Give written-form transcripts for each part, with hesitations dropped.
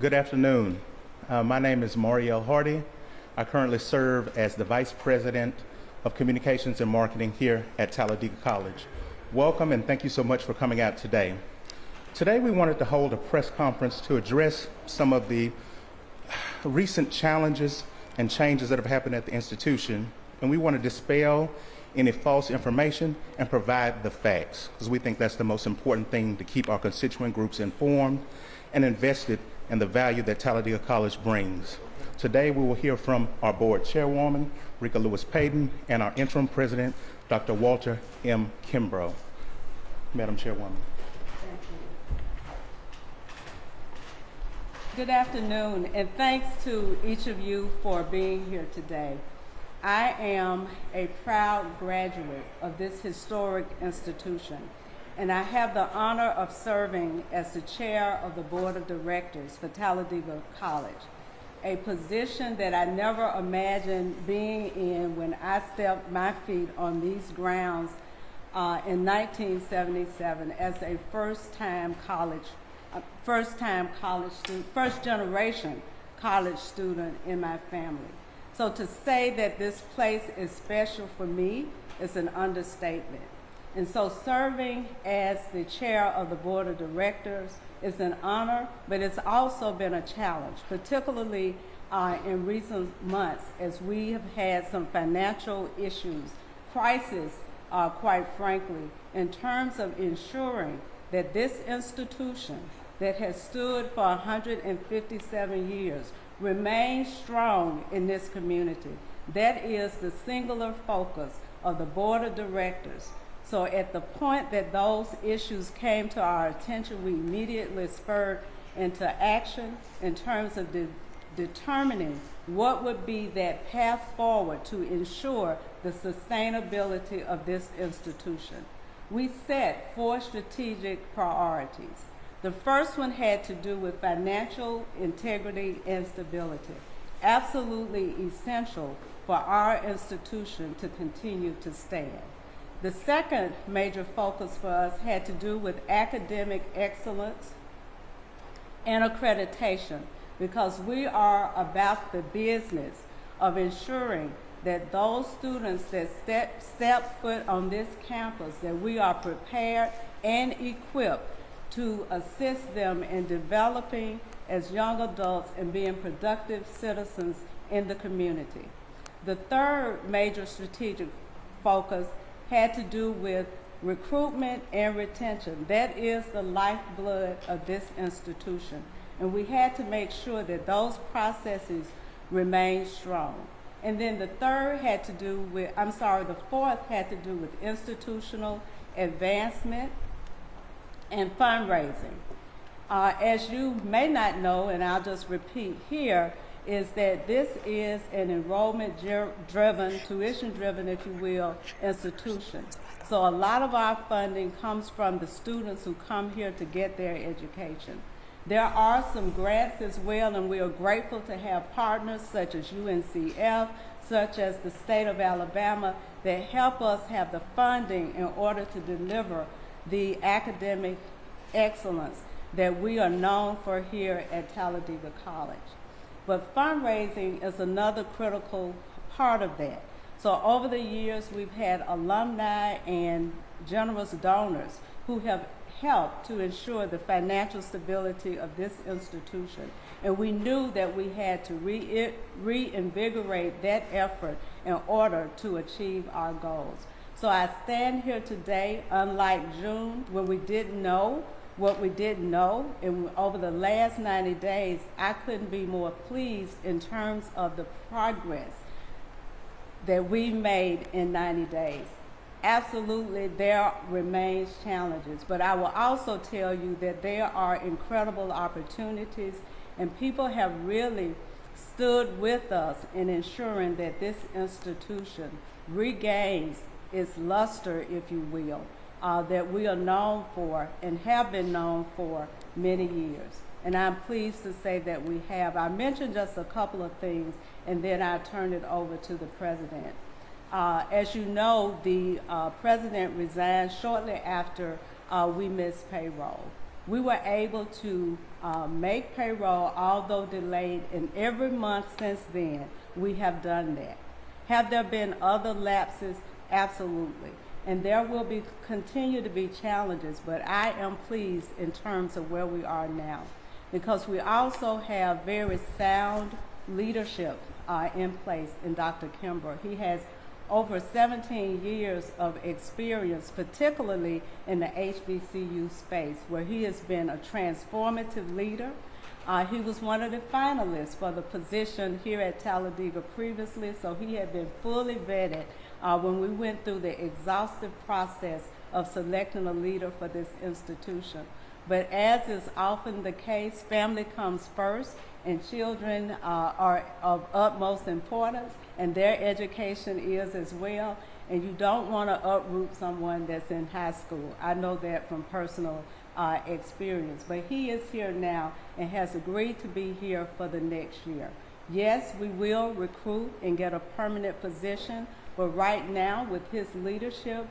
Good afternoon. My name is Mariel Hardy. I currently serve as the Vice President of Communications and Marketing here at Talladega College. Welcome and thank you so much for coming out today. Today we wanted to hold a press conference to address some of the recent challenges and changes that have happened at the institution, and we want to dispel any false information and provide the facts, because we think that's the most important thing to keep our constituent groups informed and invested in the value that Talladega College brings. Today we will hear from our board chairwoman, Rika Lewis-Payton, and our interim president, Dr. Walter M. Kimbrough. Madam Chairwoman. Thank you. Good afternoon, and thanks to each of you for being here today. I am a proud graduate of this historic institution, and I have the honor of serving as the chair of the board of directors for Talladega College, a position that I never imagined being in when I stepped my feet on these grounds in 1977 as a first generation college student in my family. So to say that this place is special for me is an understatement. And so serving as the chair of the board of directors is an honor, but it's also been a challenge, particularly in recent months as we have had some financial issues, crisis, quite frankly, in terms of ensuring that this institution that has stood for 157 years remains strong in this community. That is the singular focus of the board of directors. So at the point that those issues came to our attention, we immediately spurred into action in terms of determining what would be that path forward to ensure the sustainability of this institution. We set 4 strategic priorities. The first one had to do with financial integrity and stability, absolutely essential for our institution to continue to stand. The second major focus for us had to do with academic excellence and accreditation, because we are about the business of ensuring that those students that step foot on this campus, that we are prepared and equipped to assist them in developing as young adults and being productive citizens in the community. The third major strategic focus had to do with recruitment and retention. That is the lifeblood of this institution. And we had to make sure that those processes remain strong. And then the fourth had to do with institutional advancement and fundraising. As you may not know, and I'll just repeat here, is that this is an enrollment-driven, tuition-driven, if you will, institution. So a lot of our funding comes from the students who come here to get their education. There are some grants as well, and we are grateful to have partners such as UNCF, such as the state of Alabama, that help us have the funding in order to deliver the academic excellence that we are known for here at Talladega College. But fundraising is another critical part of that. So over the years, we've had alumni and generous donors who have helped to ensure the financial stability of this institution. And we knew that we had to reinvigorate that effort in order to achieve our goals. So I stand here today, unlike June, when we didn't know what we didn't know, and over the last 90 days, I couldn't be more pleased in terms of the progress that we made in 90 days. Absolutely, there remains challenges, but I will also tell you that there are incredible opportunities, and people have really stood with us in ensuring that this institution regains its luster, if you will. that we are known for and have been known for many years. And I'm pleased to say that we have. I mentioned just a couple of things, and then I turn it over to the president. As you know, the president resigned shortly after we missed payroll. We were able to make payroll, although delayed, and every month since then, we have done that. Have there been other lapses? Absolutely. And there will continue to be challenges, but I am pleased in terms of where we are now, because we also have very sound leadership in place in Dr. Kimbrough. He has over 17 years of experience, particularly in the HBCU space, where he has been a transformative leader. He was one of the finalists for the position here at Talladega previously, so he had been fully vetted when we went through the exhaustive process of selecting a leader for this institution. But as is often the case, family comes first, and children are of utmost importance, and their education is as well. And you don't want to uproot someone that's in high school. I know that from personal experience. But he is here now and has agreed to be here for the next year. Yes, we will recruit and get a permanent position, but right now, with his leadership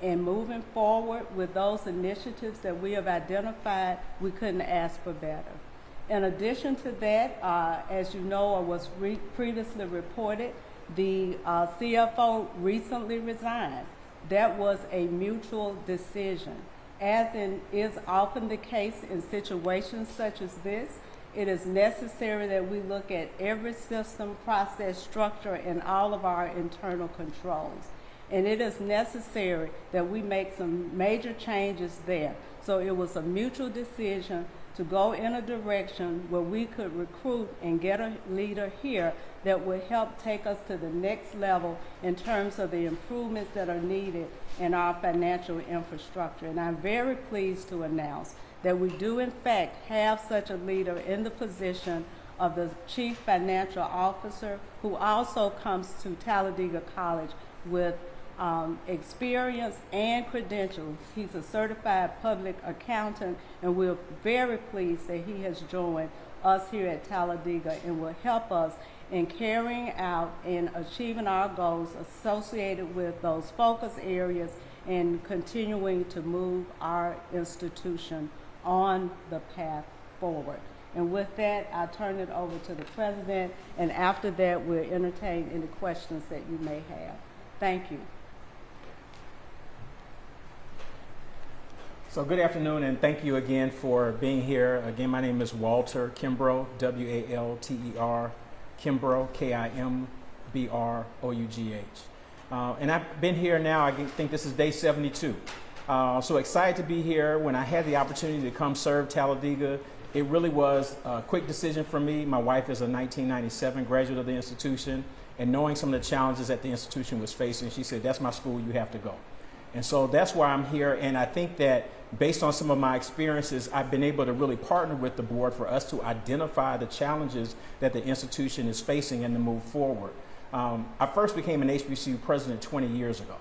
and moving forward with those initiatives that we have identified, we couldn't ask for better. In addition to that, as you know, or was previously reported, the CFO recently resigned. That was a mutual decision. As is often the case in situations such as this, it is necessary that we look at every system, process, structure, and all of our internal controls. And it is necessary that we make some major changes there. So it was a mutual decision to go in a direction where we could recruit and get a leader here that would help take us to the next level in terms of the improvements that are needed in our financial infrastructure. And I'm very pleased to announce that we do in fact have such a leader in the position of the Chief Financial Officer, who also comes to Talladega College with experience and credentials. He's a certified public accountant, and we're very pleased that he has joined us here at Talladega and will help us in carrying out and achieving our goals associated with those focus areas and continuing to move our institution on the path forward. And with that, I turn it over to the president, and after that, we'll entertain any questions that you may have. Thank you. So good afternoon, and thank you again for being here. Again, my name is Walter Kimbrough, W-A-L-T-E-R, Kimbrough, K-I-M-B-R-O-U-G-H. And I've been here now, I think this is day 72. So excited to be here. When I had the opportunity to come serve Talladega, it really was a quick decision for me. My wife is a 1997 graduate of the institution, and knowing some of the challenges that the institution was facing, she said, that's my school, you have to go. And so that's why I'm here, and I think that based on some of my experiences, I've been able to really partner with the board for us to identify the challenges that the institution is facing and to move forward. I first became an HBCU president 20 years ago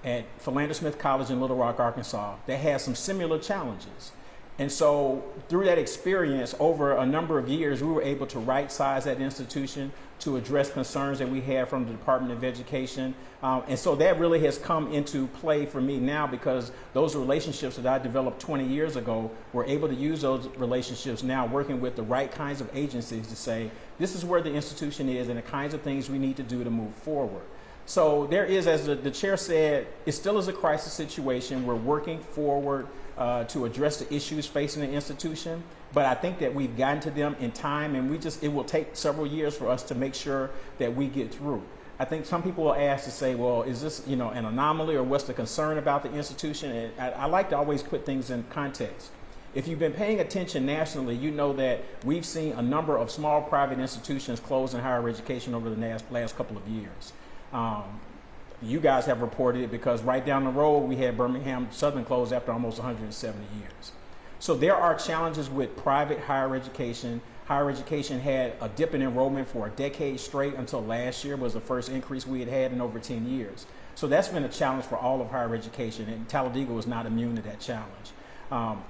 at Philander Smith College in Little Rock, Arkansas. They had some similar challenges. And so through that experience, over a number of years, we were able to right-size that institution to address concerns that we had from the Department of Education. And so that really has come into play for me now, because those relationships that I developed 20 years ago, we're able to use those relationships now, working with the right kinds of agencies to say, this is where the institution is and the kinds of things we need to do to move forward. So there is, as the chair said, it still is a crisis situation. We're working forward to address the issues facing the institution, but I think that we've gotten to them in time, and it will take several years for us to make sure that we get through. I think some people will ask to say, well, is this an anomaly, or what's the concern about the institution? And I like to always put things in context. If you've been paying attention nationally, you know that we've seen a number of small private institutions close in higher education over the last couple of years. You guys have reported it, because right down the road we had Birmingham Southern close after almost 170 years. So there are challenges with private higher education. Higher education had a dip in enrollment for a decade straight until last year was the first increase we had had in over 10 years. So that's been a challenge for all of higher education, and Talladega was not immune to that challenge.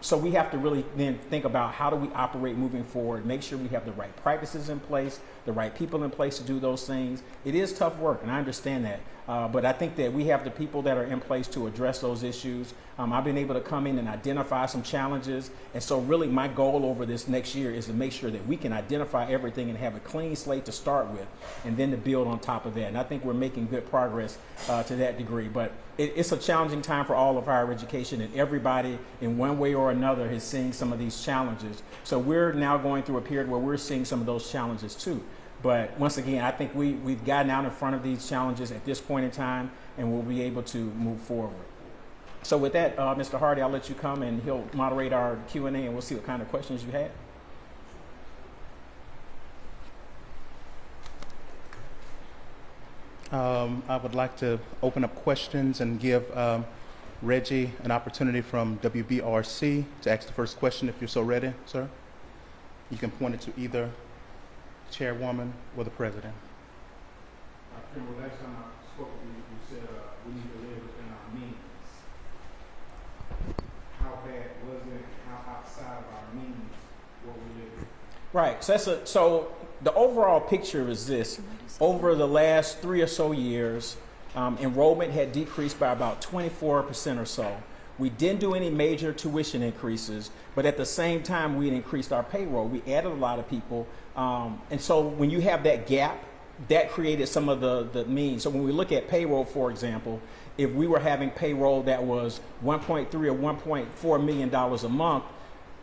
So we have to really then think about how do we operate moving forward, make sure we have the right practices in place, the right people in place to do those things. It is tough work, and I understand that. But I think that we have the people that are in place to address those issues. I've been able to come in and identify some challenges. And so really my goal over this next year is to make sure that we can identify everything and have a clean slate to start with, and then to build on top of that. And I think we're making good progress to that degree. But it's a challenging time for all of higher education, and everybody in one way or another is seeing some of these challenges. So we're now going through a period where we're seeing some of those challenges too. But once again, I think we've gotten out in front of these challenges at this point in time, and we'll be able to move forward. So with that, Mr. Hardy, I'll let you come and he'll moderate our Q&A, and we'll see what kind of questions you have. I would like to open up questions and give Reggie an opportunity from WBRC to ask the first question if you're so ready, sir. You can point it to either chairwoman or the president. Well, last time I spoke to you, you said we need to live within our means. How bad was it? How outside of our means what we live? Right. So the overall picture is this: over the last 3 or so years, enrollment had decreased by about 24% or so. We didn't do any major tuition increases, but at the same time, we increased our payroll. We added a lot of people. And so when you have that gap, that created some of the means. So when we look at payroll, for example, if we were having payroll that was $1.3 or $1.4 million a month,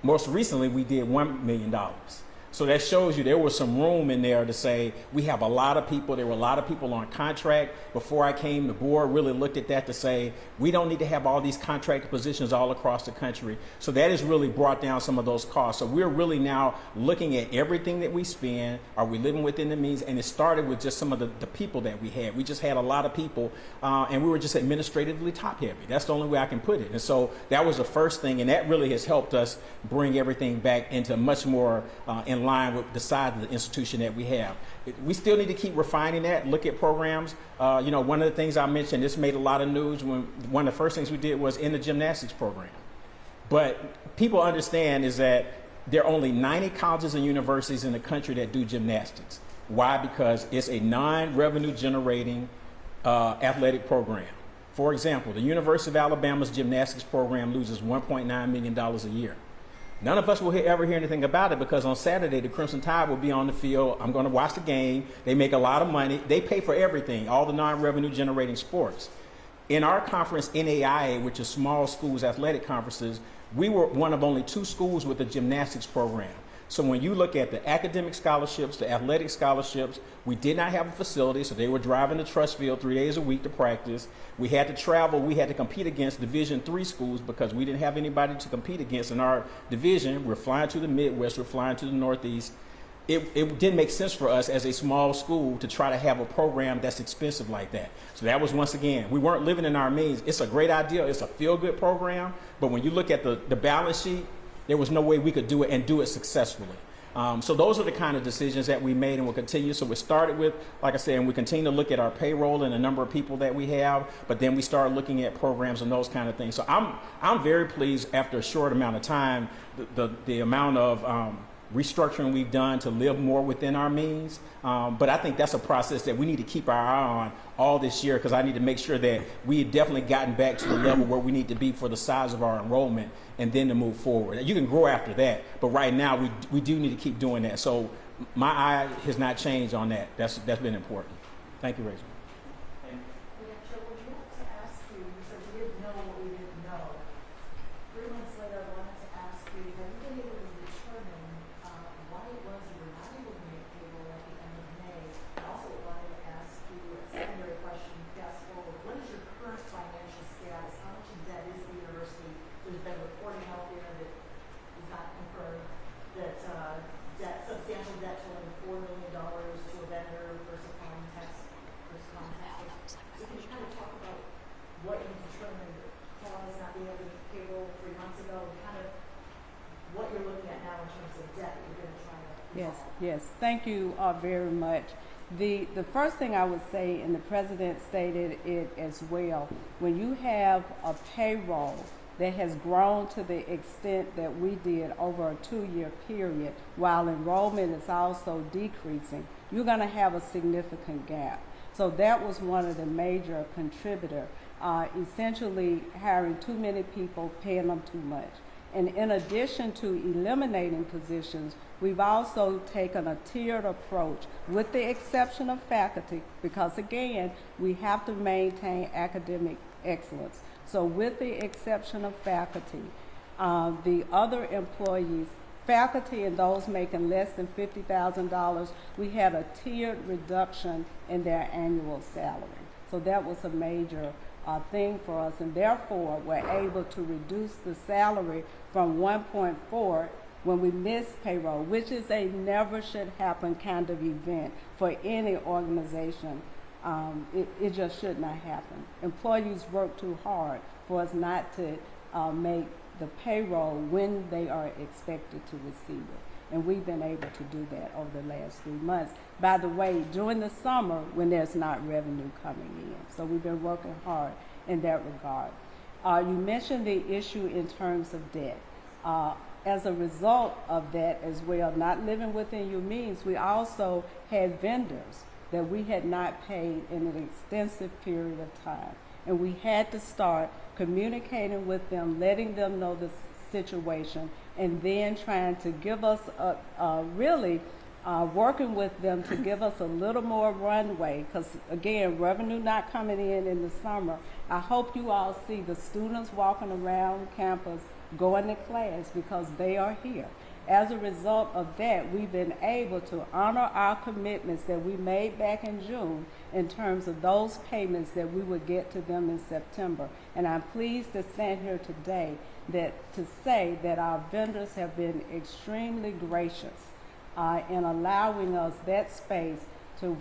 most recently we did $1 million. So that shows you there was some room in there to say we have a lot of people. There were a lot of people on contract. Before I came, the board really looked at that to say we don't need to have all these contracted positions all across the country. So that has really brought down some of those costs. So we're really now looking at everything that we spend. Are we living within the means? And it started with just some of the people that we had. We just had a lot of people, and we were just administratively top heavy. That's the only way I can put it. And so that was the first thing, and that really has helped us bring everything back into much more in line with the size of the institution that we have. We still need to keep refining that, look at programs. One of the things I mentioned, this made a lot of news when one of the first things we did was in the gymnastics program. But people understand is that there are only 90 colleges and universities in the country that do gymnastics. Why? Because it's a non-revenue generating athletic program. For example, the University of Alabama's gymnastics program loses $1.9 million a year. None of us will ever hear anything about it because on Saturday, the Crimson Tide will be on the field. I'm going to watch the game. They make a lot of money. They pay for everything, all the non-revenue generating sports. In our conference, NAIA, which is small schools athletic conferences, we were one of only 2 schools with a gymnastics program. So when you look at the academic scholarships, the athletic scholarships, we did not have a facility, so they were driving to Trustfield 3 days a week to practice. We had to travel. We had to compete against Division III schools because we didn't have anybody to compete against in our division. We're flying to the Midwest. We're flying to the Northeast. It didn't make sense for us as a small school to try to have a program that's expensive like that. So that was, once again, we weren't living in our means. It's a great idea. It's a feel-good program. But when you look at the balance sheet, there was no way we could do it and do it successfully. So those are the kind of decisions that we made and will continue. So we started with, like I said, and we continue to look at our payroll and the number of people that we have, but then we started looking at programs and those kind of things. So I'm very pleased after a short amount of time, the amount of restructuring we've done to live more within our means. But I think that's a process that we need to keep our eye on all this year because I need to make sure that we have definitely gotten back to the level where we need to be for the size of our enrollment and then to move forward. You can grow after that, but right now we do need to keep doing that. So my eye has not changed on that. That's been important. Thank you, Rachel. Rachel, would you like to ask you, you said you didn't know what we didn't know. 3 months later, I wanted to ask you, have you been able to determine why it was you were not able to make payroll at the end of May? I also wanted to ask you a secondary question, fast forward, what is your current financial status? How much in debt is the university? There's been reporting out there that is not confirmed that substantial debt totaling $4 million to a vendor for supplying text, first contact. So can you kind of talk about what you determined caused not being able to make payroll 3 months ago, and kind of what you're looking at now in terms of debt that you're going to try to resolve? Yes. Thank you very much. The first thing I would say, and the president stated it as well, when you have a payroll that has grown to the extent that we did over a 2-year period, while enrollment is also decreasing, you're going to have a significant gap. So that was one of the major contributors, essentially hiring too many people, paying them too much. And in addition to eliminating positions, we've also taken a tiered approach, with the exception of faculty, because again, we have to maintain academic excellence. So with the exception of faculty, the other employees, faculty and those making less than $50,000, we had a tiered reduction in their annual salary. So that was a major thing for us, and therefore we're able to reduce the salary from 1.4 when we miss payroll, which is a never should happen kind of event for any organization. It just should not happen. Employees work too hard for us not to make the payroll when they are expected to receive it. And we've been able to do that over the last 3 months. By the way, during the summer when there's not revenue coming in. So we've been working hard in that regard. You mentioned the issue in terms of debt. As a result of that as well, not living within your means, we also had vendors that we had not paid in an extensive period of time. And we had to start communicating with them, letting them know the situation, and then trying to give us working with them to give us a little more runway, because again, revenue not coming in the summer. I hope you all see the students walking around campus going to class because they are here. As a result of that, we've been able to honor our commitments that we made back in June in terms of those payments that we would get to them in September. And I'm pleased to stand here today to say that our vendors have been extremely gracious in allowing us that space to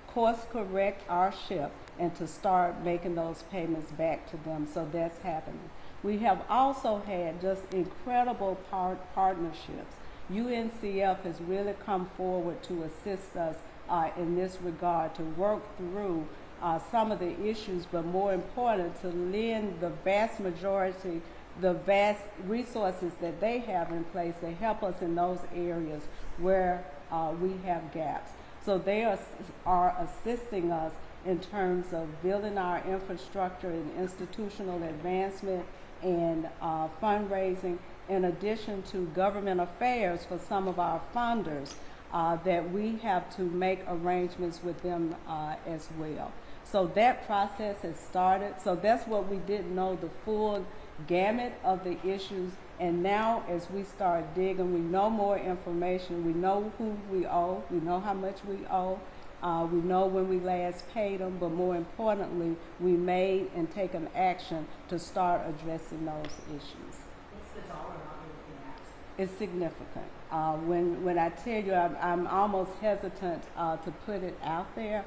course correct our ship and to start making those payments back to them. So that's happening. We have also had just incredible partnerships. UNCF has really come forward to assist us in this regard, to work through some of the issues, but more important, to lend the vast majority, the vast resources that they have in place to help us in those areas where we have gaps. So they are assisting us in terms of building our infrastructure and institutional advancement and fundraising, in addition to government affairs for some of our funders that we have to make arrangements with them as well. So that process has started. So that's what we didn't know, the full gamut of the issues. And now as we start digging, we know more information. We know who we owe. We know how much we owe. We know when we last paid them, but more importantly, we made and taken action to start addressing those issues. What's the dollar amount you're looking at? It's significant. When I tell you, I'm almost hesitant to put it out there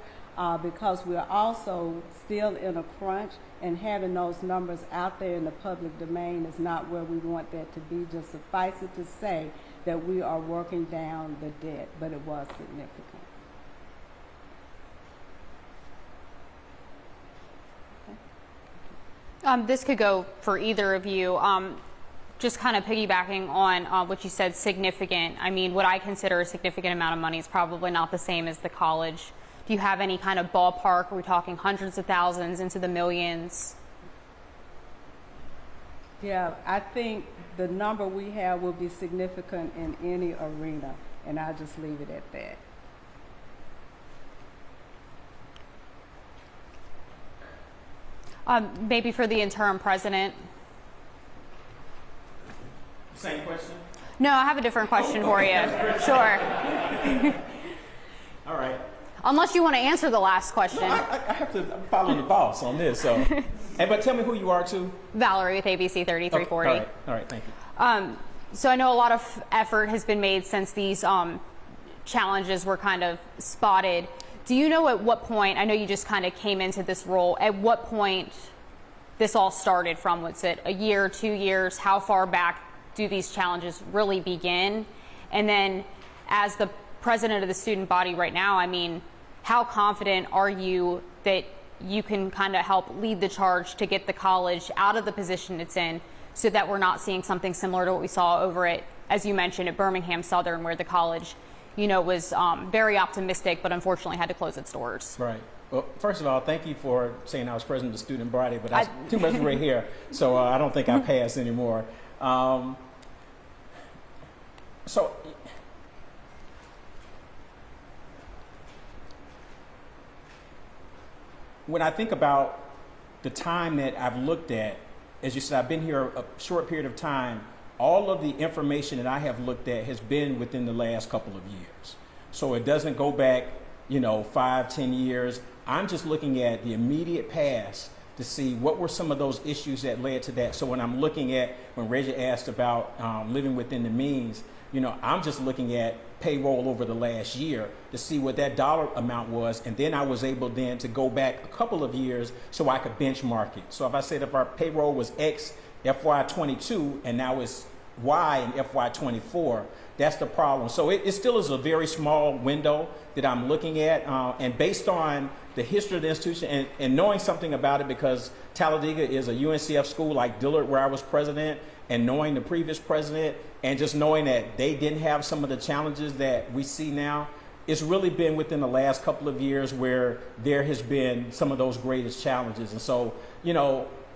because we're also still in a crunch, and having those numbers out there in the public domain is not where we want that to be. Just suffice it to say that we are working down the debt, but it was significant. This could go for either of you. Just kind of piggybacking on what you said, significant. I mean, what I consider a significant amount of money is probably not the same as the college. Do you have any kind of ballpark? Are we talking hundreds of thousands into the millions? Yeah, I think the number we have will be significant in any arena, and I'll just leave it at that. Maybe for the interim president. Same question? No, I have a different question for you. Sure. All right. Unless you want to answer the last question. No, I have to follow the boss on this. So, but tell me who you are too. Valerie with ABC 3340. Okay, all right, thank you. So I know a lot of effort has been made since these challenges were kind of spotted. Do you know at what point, I know you just kind of came into this role, at what point this all started from? Was it a year, 2 years? How far back do these challenges really begin? And then as the president of the student body right now, I mean, how confident are you that you can kind of help lead the charge to get the college out of the position it's in, so that we're not seeing something similar to what we saw over at, as you mentioned, at Birmingham Southern, where the college, was very optimistic, but unfortunately had to close its doors. Right. Well, first of all, thank you for saying I was president of the student body, but that's too much right here, so I don't think I pass anymore. So when I think about the time that I've looked at, as you said, I've been here a short period of time. All of the information that I have looked at has been within the last couple of years. So it doesn't go back, 5, 10 years. I'm just looking at the immediate past to see what were some of those issues that led to that. So when I'm looking at, when Reggie asked about living within the means, I'm just looking at payroll over the last year to see what that dollar amount was, and then I was able then to go back a couple of years so I could benchmark it. So if I said if our payroll was X FY22 and now it's Y in FY24, that's the problem. So it still is a very small window that I'm looking at, and based on the history of the institution and knowing something about it, because Talladega is a UNCF school like Dillard where I was president, and knowing the previous president and just knowing that they didn't have some of the challenges that we see now, it's really been within the last couple of years where there has been some of those greatest challenges. And so,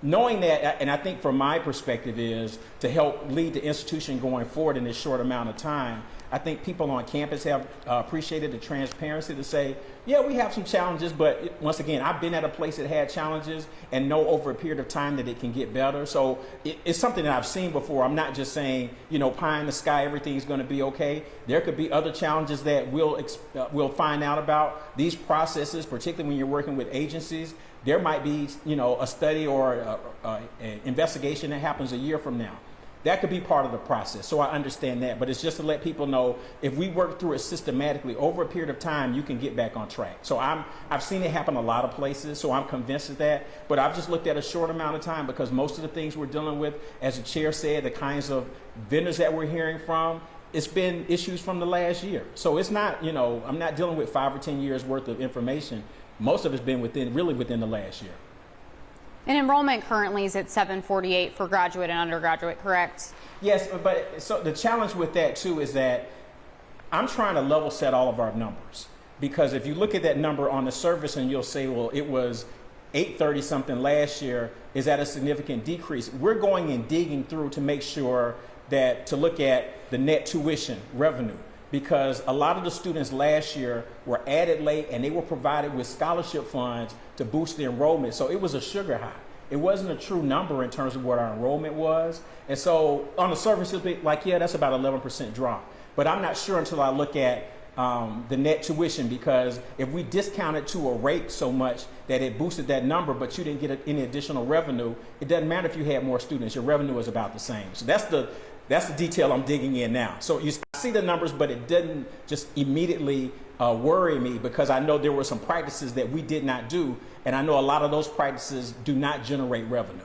knowing that, and I think from my perspective is to help lead the institution going forward in this short amount of time, I think people on campus have appreciated the transparency to say, yeah, we have some challenges, but once again, I've been at a place that had challenges and know over a period of time that it can get better. So it's something that I've seen before. I'm not just saying, pie in the sky, everything's going to be okay. There could be other challenges that we'll find out about. These processes, particularly when you're working with agencies, there might be, a study or an investigation that happens a year from now. That could be part of the process, so I understand that. But it's just to let people know, if we work through it systematically over a period of time, you can get back on track. So I've seen it happen a lot of places, so I'm convinced of that. But I've just looked at a short amount of time, because most of the things we're dealing with, as the chair said, the kinds of vendors that we're hearing from, it's been issues from the last year. So it's not, I'm not dealing with 5 or 10 years worth of information. Most of it's been really within the last year. And enrollment currently is at 748 for graduate and undergraduate, correct? Yes, but so the challenge with that too is that I'm trying to level set all of our numbers, because if you look at that number on the surface and you'll say, well, it was 830 something last year, is that a significant decrease? We're going and digging through to make sure that, to look at the net tuition revenue, because a lot of the students last year were added late and they were provided with scholarship funds to boost the enrollment. So it was a sugar high. It wasn't a true number in terms of what our enrollment was. And so on the surface, it'll be like, yeah, that's about 11% drop. But I'm not sure until I look at the net tuition, because if we discounted to a rate so much that it boosted that number, but you didn't get any additional revenue, it doesn't matter if you had more students, your revenue is about the same. So that's the detail I'm digging in now. So you see the numbers, but it didn't just immediately worry me, because I know there were some practices that we did not do, and I know a lot of those practices do not generate revenue.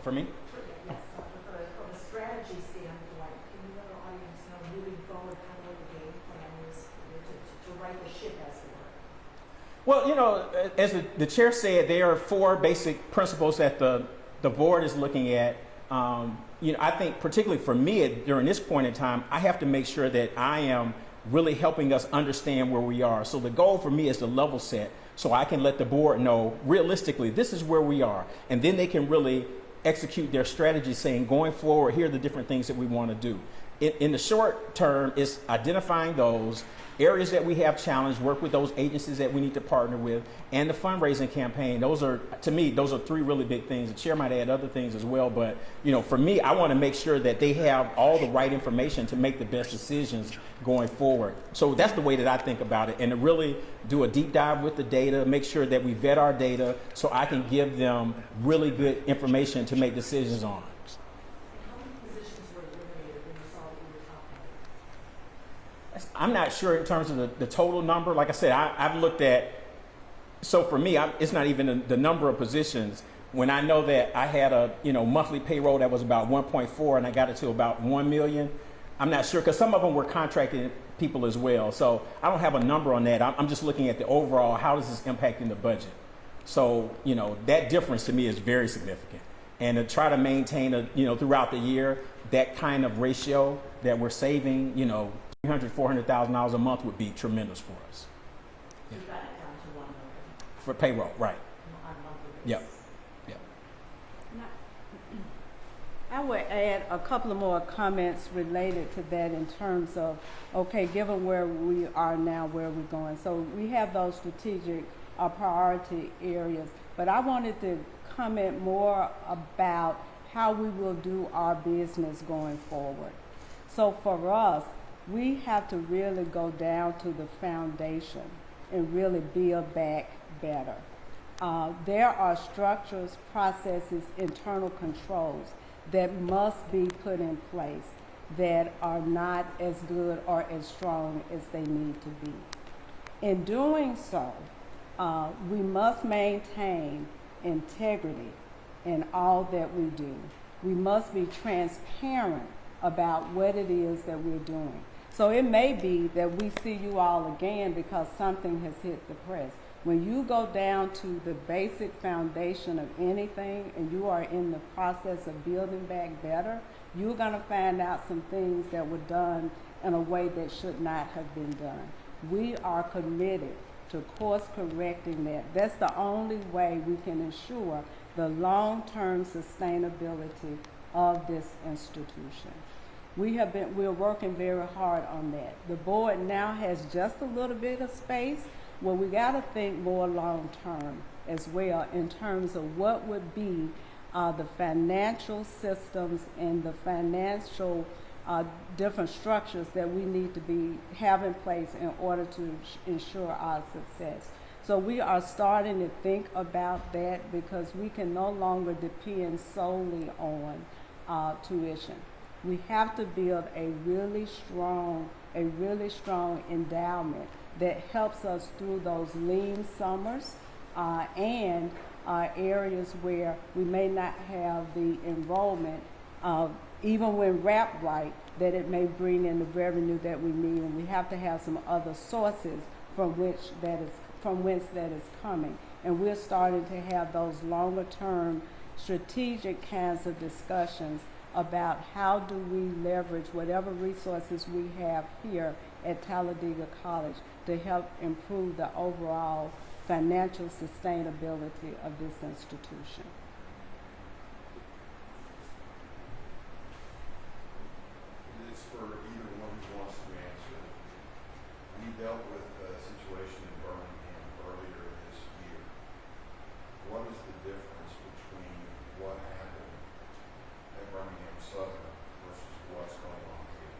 For me? Yes, from a strategy standpoint, can you let our audience know moving forward kind of what the game plan is to right the ship, as it were? Well, as the chair said, there are 4 basic principles that the board is looking at. I think particularly for me during this point in time, I have to make sure that I am really helping us understand where we are. So the goal for me is to level set, so I can let the board know realistically this is where we are, and then they can really execute their strategy, saying going forward, here are the different things that we want to do. In the short term, it's identifying those areas that we have challenged, work with those agencies that we need to partner with, and the fundraising campaign. Those are, to me, those are 3 really big things. The chair might add other things as well, but for me, I want to make sure that they have all the right information to make the best decisions going forward. So that's the way that I think about it, and to really do a deep dive with the data, make sure that we vet our data so I can give them really good information to make decisions on. I'm not sure in terms of the total number. Like I said, I've looked at, so for me, it's not even the number of positions. When I know that I had a monthly payroll that was about 1.4 and I got it to about 1 million, I'm not sure, because some of them were contracted people as well. So I don't have a number on that. I'm just looking at the overall, how does this impact in the budget? So, you know, that difference to me is very significant. And to try to maintain, throughout the year, that kind of ratio that we're saving, $300,000, $400,000 a month would be tremendous for us. You got it down to 1 million For payroll, right. on a monthly basis. Yep. Yep. I would add a couple of more comments related to that in terms of, okay, given where we are now, where we're going. So we have those strategic priority areas, but I wanted to comment more about how we will do our business going forward. So for us, we have to really go down to the foundation and really build back better. There are structures, processes, internal controls that must be put in place that are not as good or as strong as they need to be. In doing so, we must maintain integrity in all that we do. We must be transparent about what it is that we're doing. So it may be that we see you all again because something has hit the press. When you go down to the basic foundation of anything and you are in the process of building back better, you're going to find out some things that were done in a way that should not have been done. We are committed to course correcting that. That's the only way we can ensure the long-term sustainability of this institution. We're working very hard on that. The board now has just a little bit of space. Well, we got to think more long-term as well in terms of what would be the financial systems and the financial different structures that we need to have in place in order to ensure our success. So we are starting to think about that because we can no longer depend solely on tuition. We have to build a really strong endowment that helps us through those lean summers and areas where we may not have the enrollment, even when wrapped right, that it may bring in the revenue that we need, and we have to have some other sources from whence that is coming. And we're starting to have those longer term strategic kinds of discussions about how do we leverage whatever resources we have here at Talladega College to help improve the overall financial sustainability of this institution. It's for either one who wants to answer. We dealt with a situation in Birmingham earlier this year. What is the difference between what happened at Birmingham Southern versus what's going on here?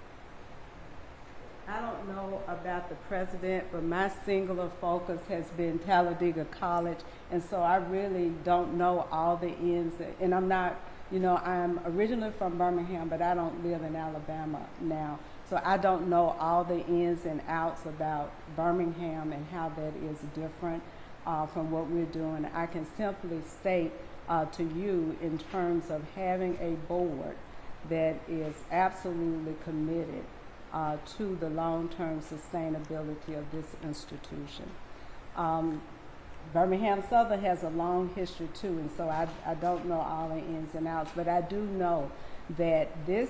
I don't know about the president, but my singular focus has been Talladega College, and so I really don't know all the ins. And I'm not, I'm originally from Birmingham, but I don't live in Alabama now. So I don't know all the ins and outs about Birmingham and how that is different from what we're doing. I can simply state to you in terms of having a board that is absolutely committed to the long-term sustainability of this institution. Birmingham Southern has a long history too, and so I don't know all the ins and outs, but I do know that this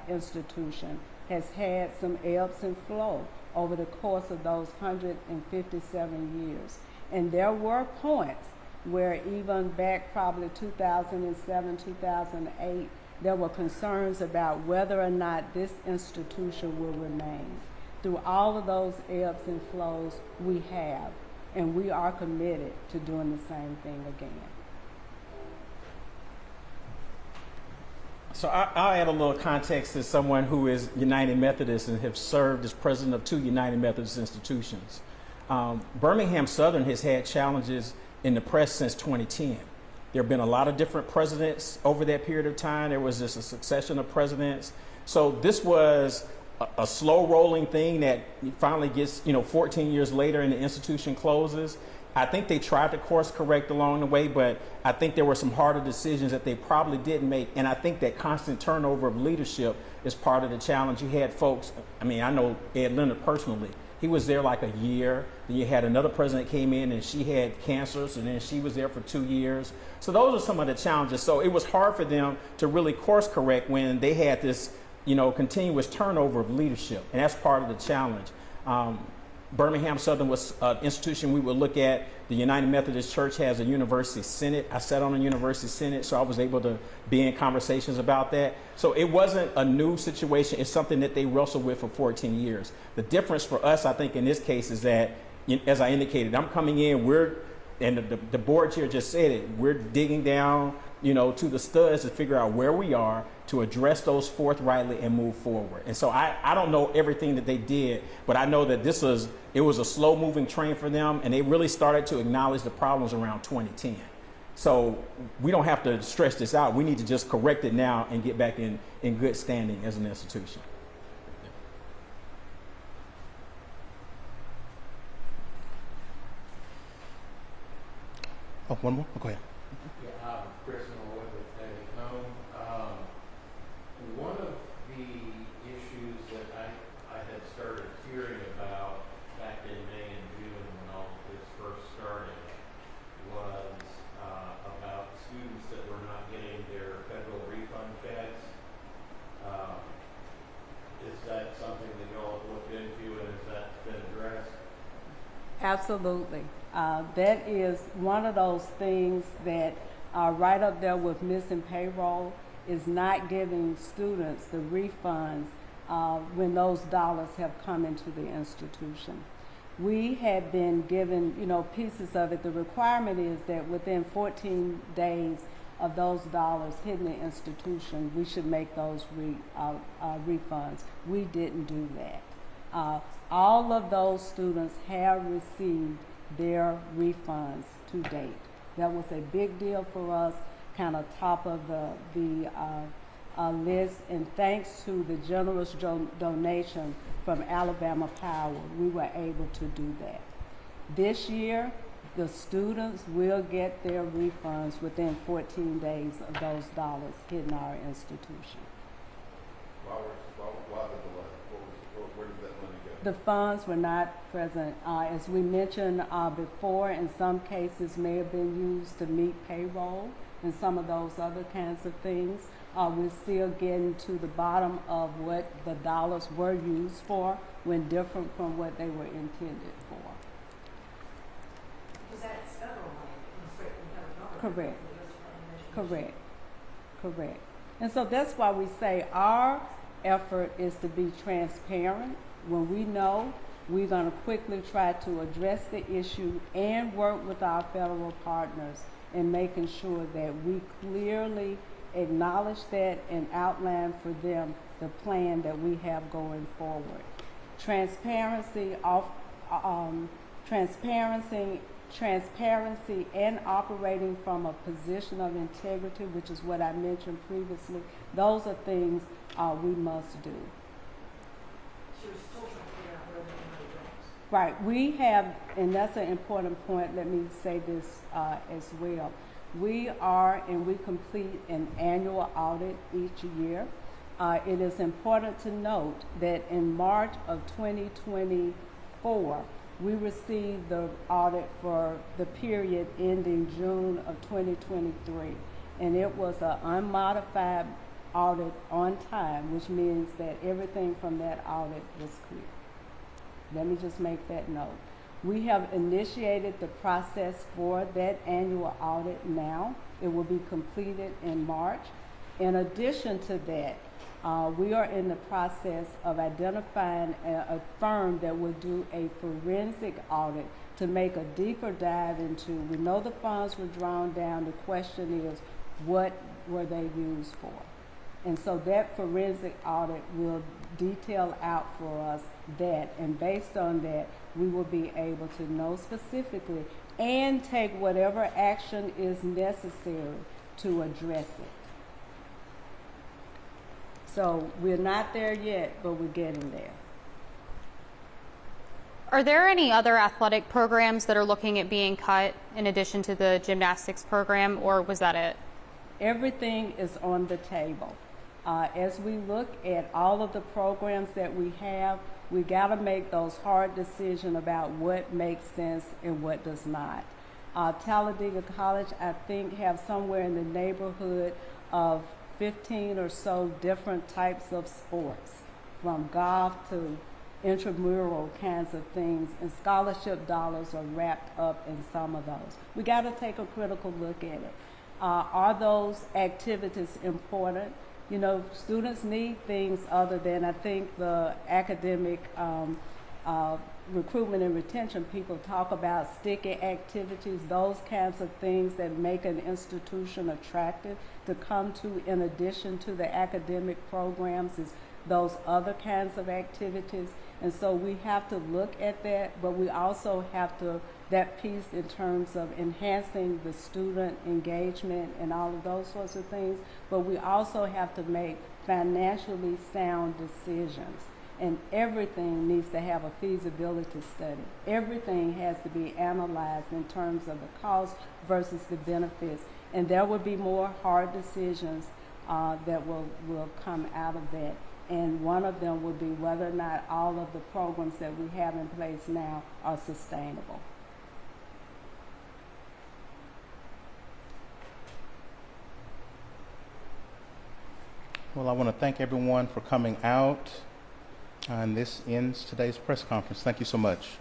institution has had some ebbs and flows over the course of those 157 years. And there were points where even back probably 2007, 2008, there were concerns about whether or not this institution will remain. Through all of those ebbs and flows, we have, and we are committed to doing the same thing again. So I'll add a little context as someone who is United Methodist and have served as president of 2 United Methodist institutions. Birmingham Southern has had challenges in the press since 2010. There have been a lot of different presidents over that period of time. There was just a succession of presidents. So this was a slow rolling thing that finally gets, 14 years later and the institution closes. I think they tried to course correct along the way, but I think there were some harder decisions that they probably didn't make. And I think that constant turnover of leadership is part of the challenge. You had folks, I mean, I know Ed Leonard personally. He was there like a year. Then you had another president came in and she had cancer, so then she was there for 2 years. So those are some of the challenges. So it was hard for them to really course correct when they had this, continuous turnover of leadership, and that's part of the challenge. Birmingham Southern was an institution we would look at. The United Methodist Church has a university senate. I sat on a university senate, so I was able to be in conversations about that. So it wasn't a new situation. It's something that they wrestled with for 14 years. The difference for us, I think, in this case is that, as I indicated, I'm coming in, and the board chair just said it, we're digging down, to the studs to figure out where we are, to address those forthrightly and move forward. And so I don't know everything that they did, but I know that it was a slow moving train for them, and they really started to acknowledge the problems around 2010. So we don't have to stretch this out. We need to just correct it now and get back in good standing as an institution. Oh, one more? Oh, go ahead. Yeah, Chris Norwood with Daily Home. One of the issues that I had started hearing about back in May and June when all of this first started was about students that were not getting their federal refund checks. Is that something that y'all have looked into, and has that been addressed? Absolutely. That is one of those things that right up there with missing payroll is not giving students the refunds when those dollars have come into the institution. We have been given, pieces of it. The requirement is that within 14 days of those dollars hitting the institution, we should make those refunds. We didn't do that. All of those students have received their refunds to date. That was a big deal for us, kind of top of the list, and thanks to the generous donation from Alabama Power, we were able to do that. This year, the students will get their refunds within 14 days of those dollars hitting our institution. Why the delay? Where did that money go? The funds were not present. As we mentioned before, in some cases may have been used to meet payroll and some of those other kinds of things. We're still getting to the bottom of what the dollars were used for when different from what they were intended for. Because that's federal money that comes straight from the federal government. Correct. Correct. And so that's why we say our effort is to be transparent. When we know, we're going to quickly try to address the issue and work with our federal partners in making sure that we clearly acknowledge that and outline for them the plan that we have going forward. Transparency and operating from a position of integrity, which is what I mentioned previously, those are things we must do. So you're still trying to figure out where the money goes. Right, we have, and that's an important point, let me say this as well. We are, and we complete an annual audit each year. It is important to note that in March of 2024, we received the audit for the period ending June of 2023, and it was an unmodified audit on time, which means that everything from that audit was clear. Let me just make that note. We have initiated the process for that annual audit now. It will be completed in March. In addition to that, we are in the process of identifying a firm that will do a forensic audit to make a deeper dive into, we know the funds were drawn down, the question is, what were they used for? And so that forensic audit will detail out for us that, and based on that, we will be able to know specifically and take whatever action is necessary to address it. So we're not there yet, but we're getting there. Are there any other athletic programs that are looking at being cut in addition to the gymnastics program, or was that it? Everything is on the table. As we look at all of the programs that we have, we got to make those hard decisions about what makes sense and what does not. Talladega College, I think, have somewhere in the neighborhood of 15 or so different types of sports, from golf to intramural kinds of things, and scholarship dollars are wrapped up in some of those. We got to take a critical look at it. Are those activities important? You know, students need things other than, I think, the academic recruitment and retention. People talk about sticky activities, those kinds of things that make an institution attractive to come to in addition to the academic programs is those other kinds of activities. And so we have to look at that, but we also have to, that piece in terms of enhancing the student engagement and all of those sorts of things, but we also have to make financially sound decisions. And everything needs to have a feasibility study. Everything has to be analyzed in terms of the cost versus the benefits. And there will be more hard decisions that will come out of that. And one of them will be whether or not all of the programs that we have in place now are sustainable. Well, I want to thank everyone for coming out. And this ends today's press conference. Thank you so much.